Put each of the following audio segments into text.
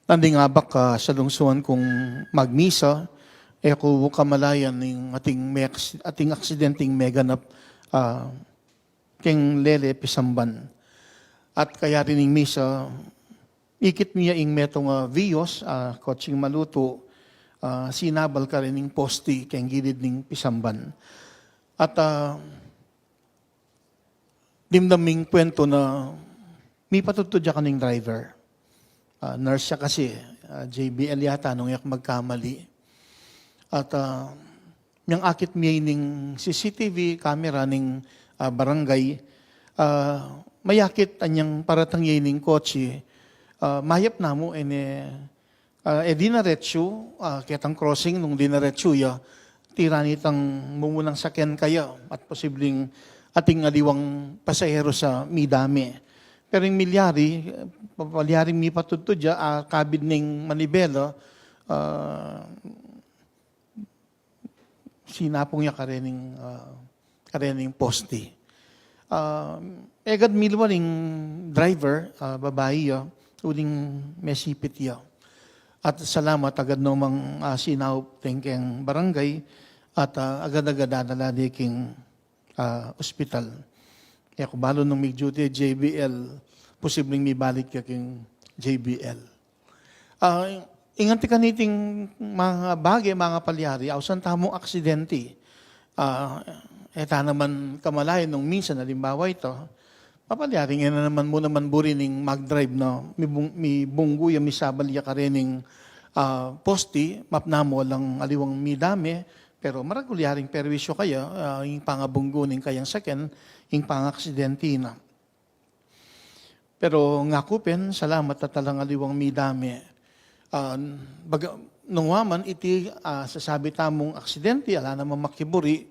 Nandingabak ka sa lungsuan kung magmisa, ko kamalayan ng ating aksidenteng meganap keng lele pisamban. At kaya rin ng misa, ikit niya ing metong viyos, kotsing maluto, sinabal ka rin ng posti keng gilid ng pisamban. At dimdaming kwento na may patutudya ka ng driver. Nurse siya kasi, JBL yata, nung yak magkamali. At yung akit niya ng CCTV camera ng barangay, mayakit anyang paratang niya ng kotse, mayap na mo, dinaretso, kitang crossing nung dinaretso ya, tiranitang mumunang sakyan kaya at posibleng ating aliwang pasahero sa midami. Pero yung palyaring mi patutudya, kabid ng manibela, sinapong niya karening poste. Egad milwa ring driver, babae ya, uling mesipit ya. At salamat agad nomang sinaup tengkeng barangay at agad-agad dadala king ospital. Kaya kung balo nung may duty JBL, posibleng may balik ka king JBL. Inganti ka niting mga bagay, mga palyari, awsan tamong aksidente. Eta naman kamalayan nung minsan, halimbawa ito, papalyaring yan na naman mo naman buri ning mag-drive na may bunggo yung misabalya ka rin ng posti, mapna mo lang aliwang midami, pero maragulyaring perwisyo kaya, yung pangabunggo ning kayang sakyan, yung pang-aksidente na. Pero nga kupen, salamat at talang aliwang midami. Nung waman, iti sasabi tamong aksidente, ala naman makiburi.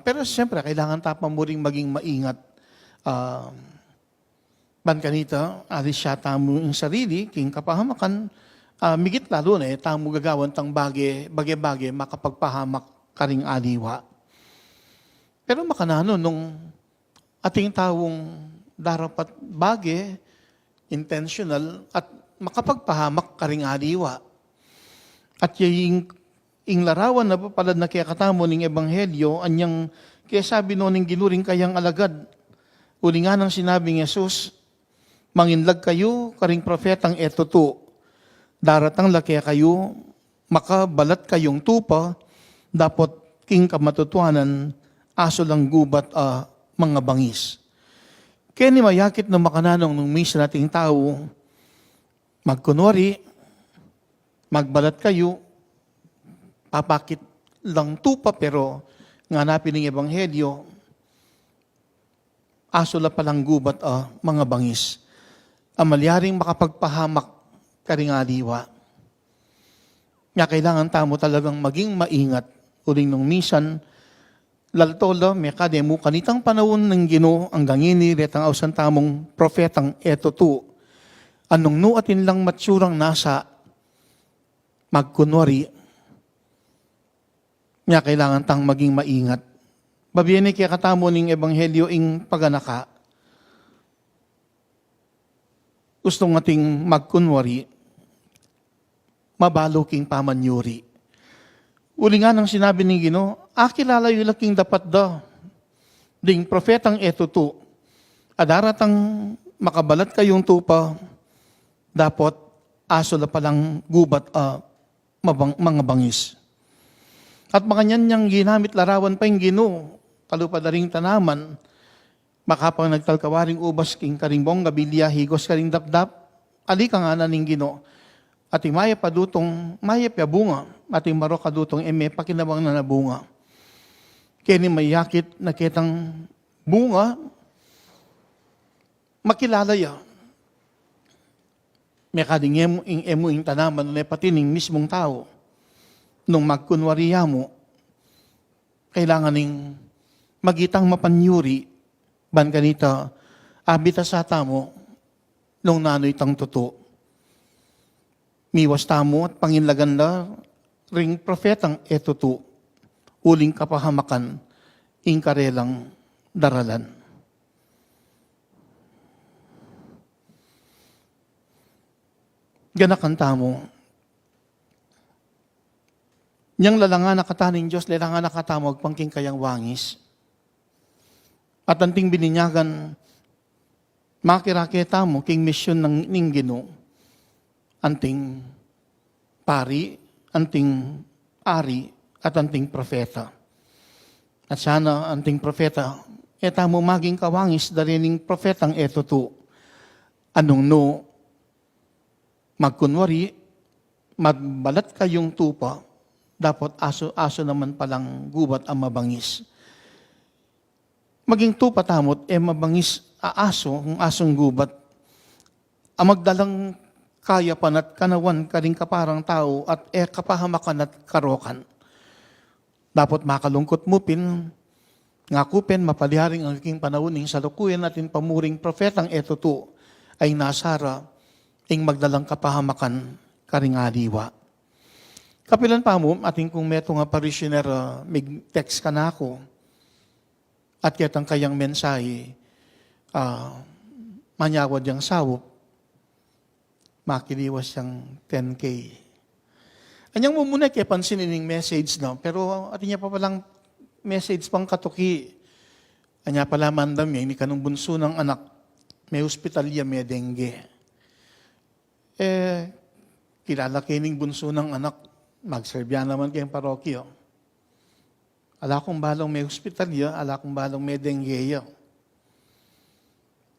Pero siyempre, kailangan tapang mo rin maging maingat. Ban kanita, alis siya tamo yung sarili, king kapahamakan, migit lalo na tamo gagawan tang bagay-bagay, makapagpahamak karing aliwa. Pero makanano, nung ating tawong darapat bagay, intentional, at makapagpahamak karing aliwa. At yung larawan na palad na kaya katamo ng Ebanghelyo, anyang kaya sabi noon ng ginuring kayang alagad, uli nga nang sinabi ng Jesus, manginlag kayo, karing profetang etoto, daratang lakya kayo, makabalat kayong tupa, dapat king kamatutuanan, aso lang gubat mga bangis. Kaya ni mayakit na makananong nung misa nating tao, magkunwari, magbalat kayo, papakit lang tupa, pero nganapin ng Ebanghelyo, aso la palang gubat mga bangis. Amalyaring makapagpahamak karing aliwa. Nga kailangan tamo talagang maging maingat. Uling nung misan, laltolo, may kademo kanitang panahon ng Ginoo ang gangini retang awsan tamong profetang etoto. Anong nuatin lang matsurang nasa magkunwari, nga kailangan tang maging maingat. Babiyene kaya katamo ning Ebanghelyo ing paganaka. Gustong ating magkunwari, mabalo king pamanyuri. Uli nga nang sinabi ng Ginoo, kilala yung laking dapat daw. Ding profetang etoto, adaratang makabalat kayong tupa, dapat aso na palang gubat mga bangis. At makanyan niyang ginamit larawan pa yung Ginoo, kalupadaring tanaman, makapang nagtalkawaring ubas king karingbong gabilya, higos karing dapdap, alika nga na ning Ginoo. At maya pa dutong, maya pa bunga, at maro ka dutong pakinabang na nabunga. Kaya ni mayakit na kitang bunga, makilala ya. May kading emo yung tanaman na pati ning mismong tao. Nung magkunwariya mo, kailangan ning magitang mapanyuri, ban kanita, abita sa tamo, nung nanoy tang totoo. Miwas tamo at panginlagan na ring profetang etoto, uling kapahamakan, ing karelang daralan. Ganakanta mo. Niyang lalanga nakataning Diyos, lalanga nakatamog pangking kayang wangis. At anting bininyagan, makirakita mo, king misyon ng ninggino, anting pari, anting ari, at anting profeta. At sana anting profeta, eta mo maging kawangis, darining profetang eto to. Anong no, magkunwari, magbalat kayong tupa, dapat aso naman palang gubat ang mabangis. Maging tupa tamot, mabangis aaso, kung asong gubat, ang magdalang kaya panat kanawan karing kaparang tao at kapahamakan at karokan. Dapat makalungkot mupin, ngakupin, mapaliharing ang aking panauning salukuyan natin pamuring profetang eto to ay nasara ing magdalang kapahamakan karing aliwa. Kapilan pa mo, ating kung meto nga parishioner, may text ka na ako, at kitang kayang mensahe, manyawad yung sawop, makiliwas yung 10K. Anyang mo muna kaya pansinin yung message, no? Pero atin niya pa palang message pang katuki. Anya pala mandam niya, ini kanong bunso ng anak, may hospitalya, may dengue. Kilala kining bunso ng anak, magserbya naman kayong parokyo. Ala kong balong may hospitalya, ala kong balong may dengue.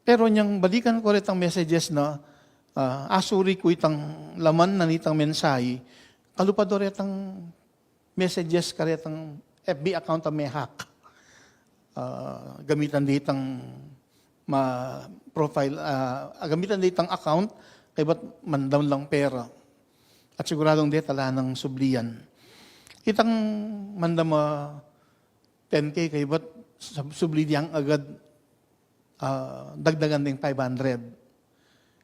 Pero niyang balikan ko rin ang messages na asuri ko itang laman na nitang mensahe, kalupado rin ang messages ka rin ang FB account na may hack. Gamitan ditang profile, gamitan ditang account, kaya ba't mandam lang pera. At siguradong di tala ng sublian. Kitang mandam 10K, kaya ba't sublian agad dagdagan din 500.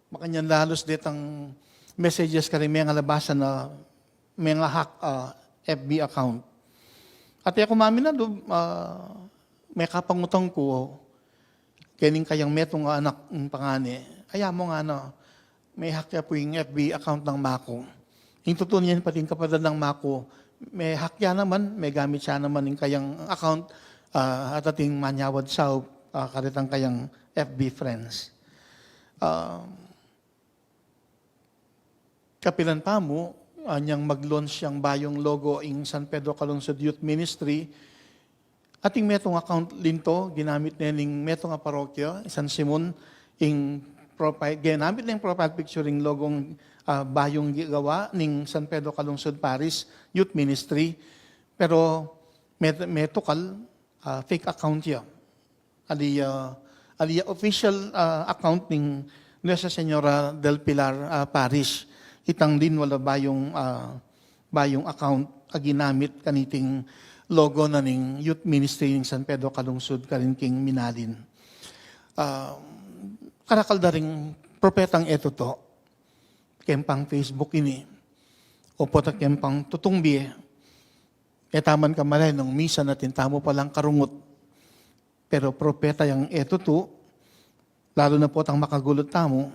Makanyan lalos ditang messages ka rin may nga labasan na may nga hack FB account. At ako mami na may kapangutang ko, kining kayang metong anak ng pangani, kaya mo nga na, may hack po yung FB account ng Mako. Yung totoo niyan pati yung kapatid ng Mako, may hack naman, may gamit siya naman yung kayang account at ating manyawad sa karitang kayang FB friends. Kapilan pa mo, niyang mag-launch siyang bayong logo in San Pedro Calungsod Youth Ministry. Ating metong account linto, ginamit na yung metong parokya, San Simon, ginamit na yung profile picturing logong bayong gawa ng San Pedro Calungsod Parish Youth Ministry. Pero metokal, fake account yan. Ali official account ng Nuestra Señora del Pilar Parish. Itang din wala bayong account ginamit kaniting logo na ning Youth Ministry ng San Pedro Calungsod Karinking Minalin. Karakalda ring propetang eto to, kempang Facebook ini, o po kempang tutungbi, taman ka malay nung misa natin tamo palang karungot, pero propeta yung eto to, lalo na po ang makagulot tamo,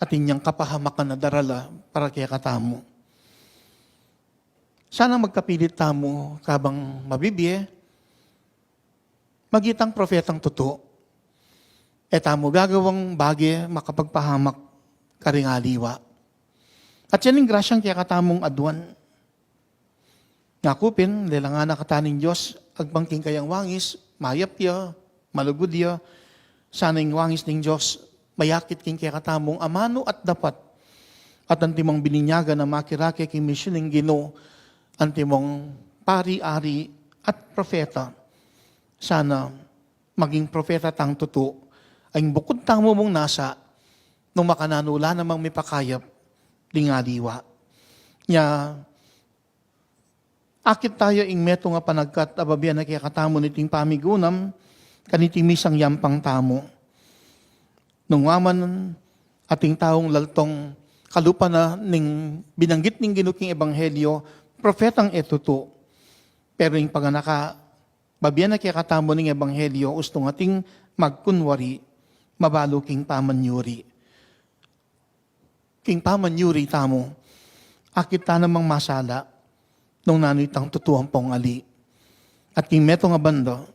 at inyang kapahamakan na darala para kaya katamo. Sana magkapilit tamo kabang mabibiye, magitang propetang totoo, tamo gagawang bagay makapagpahamak karing aliwa. At yan yung grasyang kaya katamong adwan. Nakupin, lilangan na kataning Diyos, agpangking kayang wangis, mayap ya, malugod ya, sana yung wangis ng Diyos, mayakit king kaya katamong amano at dapat, at antimong bininyaga na makirake king misyon ng Ginoo, antimong pari-ari at profeta. Sana maging profeta tang totoo, ay bukod tamo mong nasa, nung makananula namang may pakayap, di nga diwa. Nya, akit tayo ing meto nga panagkat ababian na kaya katamo niting pamigunam, kaniting misang yampang tamo. Nung waman ating taong laltong kalupa na ning binanggit ning ginuking ebanghelyo, profetang eto to. Pero yung paganaka, babian na kaya katamo ning ebanghelyo, ustong ating magkunwari, mabaluking pamanyuri. king pamanyuri tamo, akit ta namang masala, nung nanoy tang tutuang pong ali. At king meto nga bando,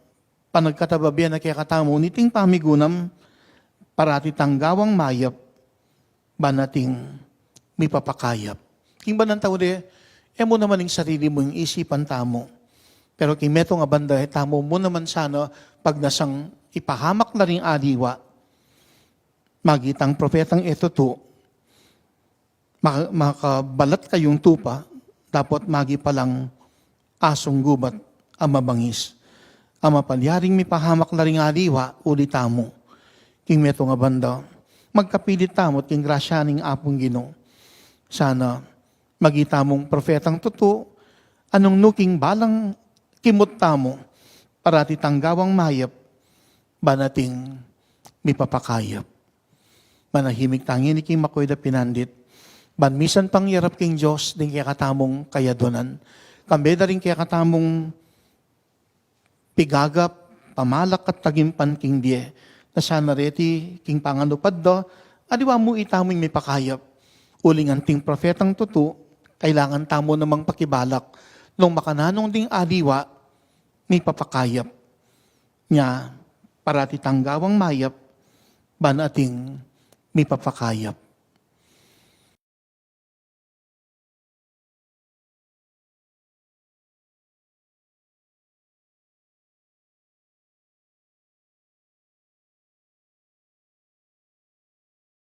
panagkatababian na kaya katamo, niting pamigunam, parati tanggawang mayap, banating may papakayap. King ba ng tao de, mo naman yung sarili mo, yung isipan tamo. Pero king meto nga banda, tamo mo naman sana, pag nasang ipahamak na rin aliwa, magitang propetang ito to, makabalat kayong tupa, dapat magi palang asong gubat ang mabangis. Ang mapalyaring may pahamak na rin aliwa, ulit tamo. King meto nga banda, magkapilit tamo, king grasya ning apong Ginoo. Sana magita mong propetang totoo, anong nuking balang kimot tamo, parati tanggawang mayap, banating may papakayap. Manahimik tangin ni king makoy da pinandit, banmisan pangyarap king Diyos, din kaya katamong kayadonan. Kambeda rin kaya katamong pigagap, pamalak at tagimpan king die, na sana reti king panganupad do, adiwa mo itamong may pakayap. Uling anting propetang tutu, kailangan tamo namang pakibalak, nung makananong ding aliwa, may papakayap. Nya, parati tanggawang mayap, banating may papakayap.